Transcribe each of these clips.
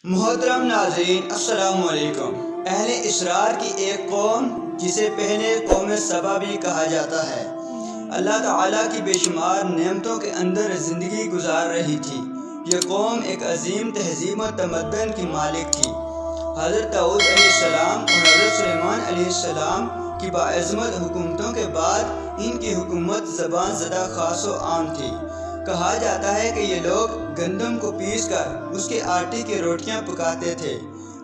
محترم ناظرین السلام علیکم۔ اہل اسرار کی ایک قوم جسے پہلے قوم سبا بھی کہا جاتا ہے، اللہ تعالیٰ کی بے شمار نعمتوں کے اندر زندگی گزار رہی تھی۔ یہ قوم ایک عظیم تہذیب و تمدن کی مالک تھی۔ حضرت داؤد علیہ السلام اور حضرت سلیمان علیہ السلام کی باعظمت حکومتوں کے بعد ان کی حکومت زبان زدہ خاص و عام تھی۔ کہا جاتا ہے کہ یہ لوگ گندم کو پیس کر اس کے آٹے کی روٹیاں پکاتے تھے،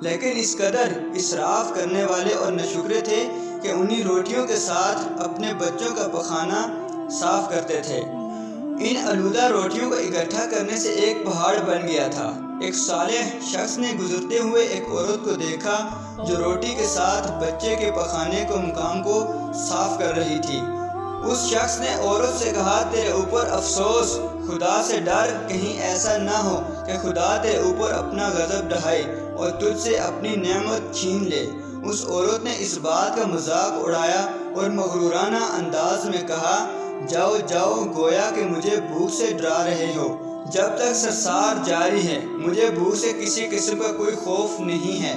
لیکن اس قدر اسراف کرنے والے اور ناشکرے تھے کہ انہی روٹیوں کے ساتھ اپنے بچوں کا پخانہ صاف کرتے تھے۔ ان آلودہ روٹیوں کو اکٹھا کرنے سے ایک پہاڑ بن گیا تھا۔ ایک صالح شخص نے گزرتے ہوئے ایک عورت کو دیکھا جو روٹی کے ساتھ بچے کے پخانے کو مقام کو صاف کر رہی تھی۔ اس شخص نے عورت سے کہا، تیرے اوپر افسوس، خدا سے ڈر، کہیں ایسا نہ ہو کہ خدا تیرے اوپر اپنا غضب ڈھائے اور تجھ سے اپنی نعمت چھین لے۔ اس عورت نے اس بات کا مذاق اڑایا اور مغرورانہ انداز میں کہا، جاؤ جاؤ، گویا کہ مجھے بھوک سے ڈرا رہے ہو۔ جب تک سرسار جاری ہے مجھے بھوک سے کسی قسم کا کوئی خوف نہیں ہے۔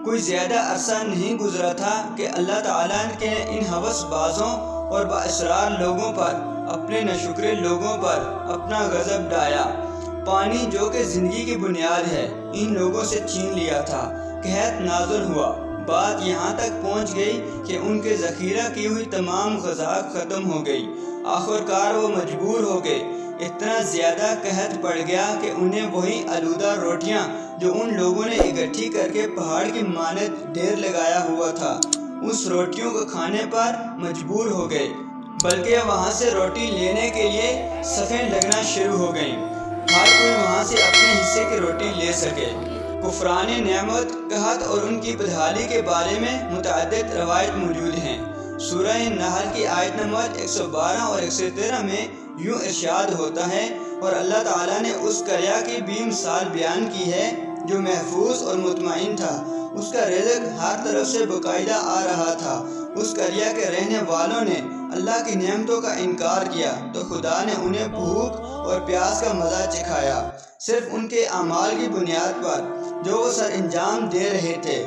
کوئی زیادہ عرصہ نہیں گزرا تھا کہ اللہ تعالیٰ کے ان ہوس بازوں اور بااسرار لوگوں پر، اپنے ناشکرے لوگوں پر اپنا غضب ڈھایا۔ پانی جو کہ زندگی کی بنیاد ہے ان لوگوں سے چھین لیا تھا۔ قحط نازل ہوا۔ بات یہاں تک پہنچ گئی کہ ان کے ذخیرہ کی ہوئی تمام غذا ختم ہو گئی۔ آخرکار وہ مجبور ہو گئے۔ اتنا زیادہ قحط پڑ گیا کہ انہیں وہی آلودہ روٹیاں جو ان لوگوں نے اکٹھی کر کے پہاڑ کی مانند ڈھیر لگایا ہوا تھا، اس روٹیوں کو کھانے پر مجبور ہو گئے، بلکہ وہاں سے روٹی لینے کے لیے صفیں لگنا شروع ہو گئیں، ہر کوئی وہاں سے اپنے حصے کی روٹی لے سکے۔ کفران نعمت، قحط اور ان کی بدحالی کے بارے میں متعدد روایت موجود ہیں۔ سورہ نحل کی آیت نمبر 112 اور 113 میں یوں ارشاد ہوتا ہے، اور اللہ تعالیٰ نے اس قریہ کی بھی مثال بیان کی ہے جو محفوظ اور مطمئن تھا، اس کا رزق ہر طرف سے باقاعدہ آ رہا تھا۔ اس قریہ کے رہنے والوں نے اللہ کی نعمتوں کا انکار کیا تو خدا نے انہیں بھوک اور پیاس کا مزہ چکھایا، صرف ان کے اعمال کی بنیاد پر جو وہ سر انجام دے رہے تھے۔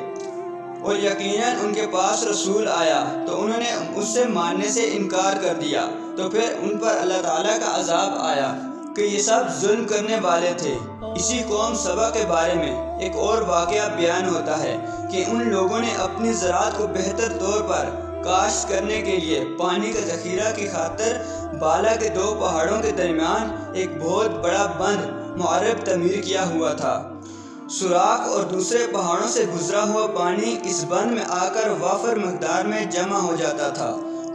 اور یقیناً ان کے پاس رسول آیا تو انہوں نے اس سے ماننے سے انکار کر دیا، تو پھر ان پر اللہ تعالیٰ کا عذاب آیا کہ یہ سب ظلم کرنے والے تھے۔ اسی قوم سبا کے بارے میں ایک اور واقعہ بیان ہوتا ہے کہ ان لوگوں نے اپنی زراعت کو بہتر طور پر کاشت کرنے کے لیے پانی کا ذخیرہ کی خاطر بالا کے دو پہاڑوں کے درمیان ایک بہت بڑا بند معرب تعمیر کیا ہوا تھا۔ سوراخ اور دوسرے پہاڑوں سے گزرا ہوا پانی اس بند میں آ کر وافر مقدار میں جمع ہو جاتا تھا۔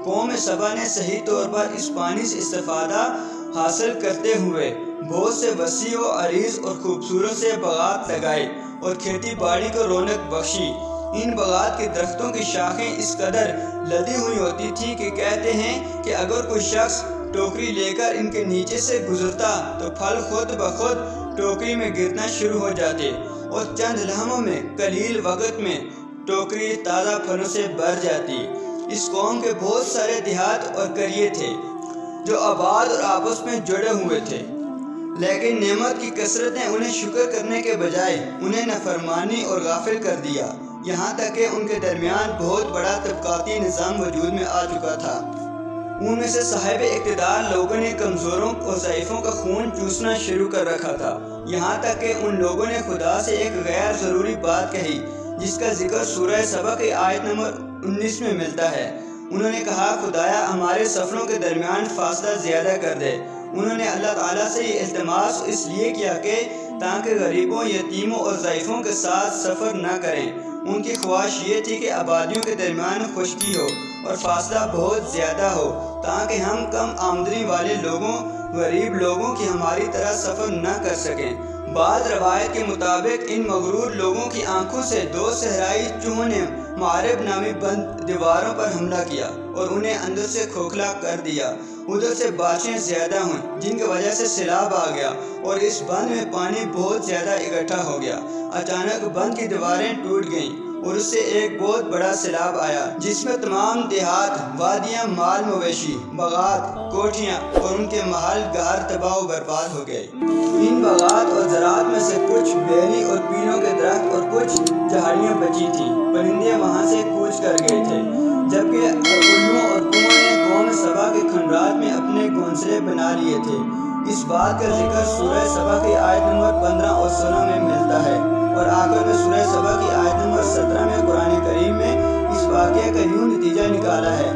قوم سبا نے صحیح طور پر اس پانی سے استفادہ حاصل کرتے ہوئے بہت سے وسیع و عریض اور خوبصورت سے باغات لگائے اور کھیتی باڑی کو رونق بخشی۔ ان باغات کے درختوں کی شاخیں اس قدر لدی ہوئی ہوتی تھی کہ کہتے ہیں کہ اگر کوئی شخص ٹوکری لے کر ان کے نیچے سے گزرتا تو پھل خود بخود ٹوکری میں گرنا شروع ہو جاتے، اور چند لمحوں میں، قلیل وقت میں ٹوکری تازہ پھلوں سے بھر جاتی۔ اس قوم کے بہت سارے دیہات اور قریے تھے جو آباد اور آپس میں جڑے ہوئے تھے، لیکن نعمت کی کثرت نے انہیں شکر کرنے کے بجائے انہیں نافرمانی اور غافل کر دیا، یہاں تک کہ ان کے درمیان بہت بڑا طبقاتی نظام وجود میں آ چکا تھا۔ ان میں سے صاحب اقتدار لوگوں نے کمزوروں اور ضعیفوں کا خون چوسنا شروع کر رکھا تھا، یہاں تک کہ ان لوگوں نے خدا سے ایک غیر ضروری بات کہی جس کا ذکر سورہ سبا کی آیت نمبر 19 میں ملتا ہے۔ انہوں نے کہا، خدایا ہمارے سفروں کے درمیان فاصلہ زیادہ کر دے۔ انہوں نے اللہ تعالیٰ سے یہ التماس اس لیے کیا کہ تاکہ غریبوں، یتیموں اور ضعیفوں کے ساتھ سفر نہ کریں۔ ان کی خواہش یہ تھی کہ آبادیوں کے درمیان خشکی ہو اور فاصلہ بہت زیادہ ہو تاکہ ہم کم آمدنی والے لوگوں، غریب لوگوں کی ہماری طرح سفر نہ کر سکیں۔ بعض روایت کے مطابق ان مغرور لوگوں کی آنکھوں سے دو صحرائی چوہوں نے معرب نامی بند دیواروں پر حملہ کیا اور انہیں اندر سے کھوکھلا کر دیا۔ ادھر سے بارشیں زیادہ ہوئیں جن کی وجہ سے سیلاب آ گیا اور اس بند میں پانی بہت زیادہ اکٹھا ہو گیا۔ اچانک بند کی دیواریں ٹوٹ گئیں اور اس سے ایک بہت بڑا سیلاب آیا جس میں تمام دیہات، وادیاں، مال مویشی، باغات، کوٹھیاں اور ان کے محل گار تباہ و برباد ہو گئے۔ ان باغات اور زراعت میں سے کچھ بیری اور پینوں کے درخت جھاڑیاں بچی تھیں، پرندے وہاں سے کوچ کر گئے تھے، جبکہ الو اور کووں نے قوم سبا کے کھنڈرات میں اپنے گھونسلے بنا لیے تھے۔ اس بات کا ذکر سورہ سبا کی آیت نمبر 15 اور 16 میں ملتا ہے، اور آخر میں سورہ سبا کی آیت نمبر 17 میں قرآن کریم میں اس واقعے کا یوں نتیجہ نکالا ہے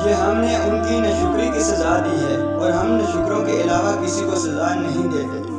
کہ ہم نے ان کی ناشکری کی سزا دی ہے، اور ہم ناشکروں کے علاوہ کسی کو سزا نہیں دیتے۔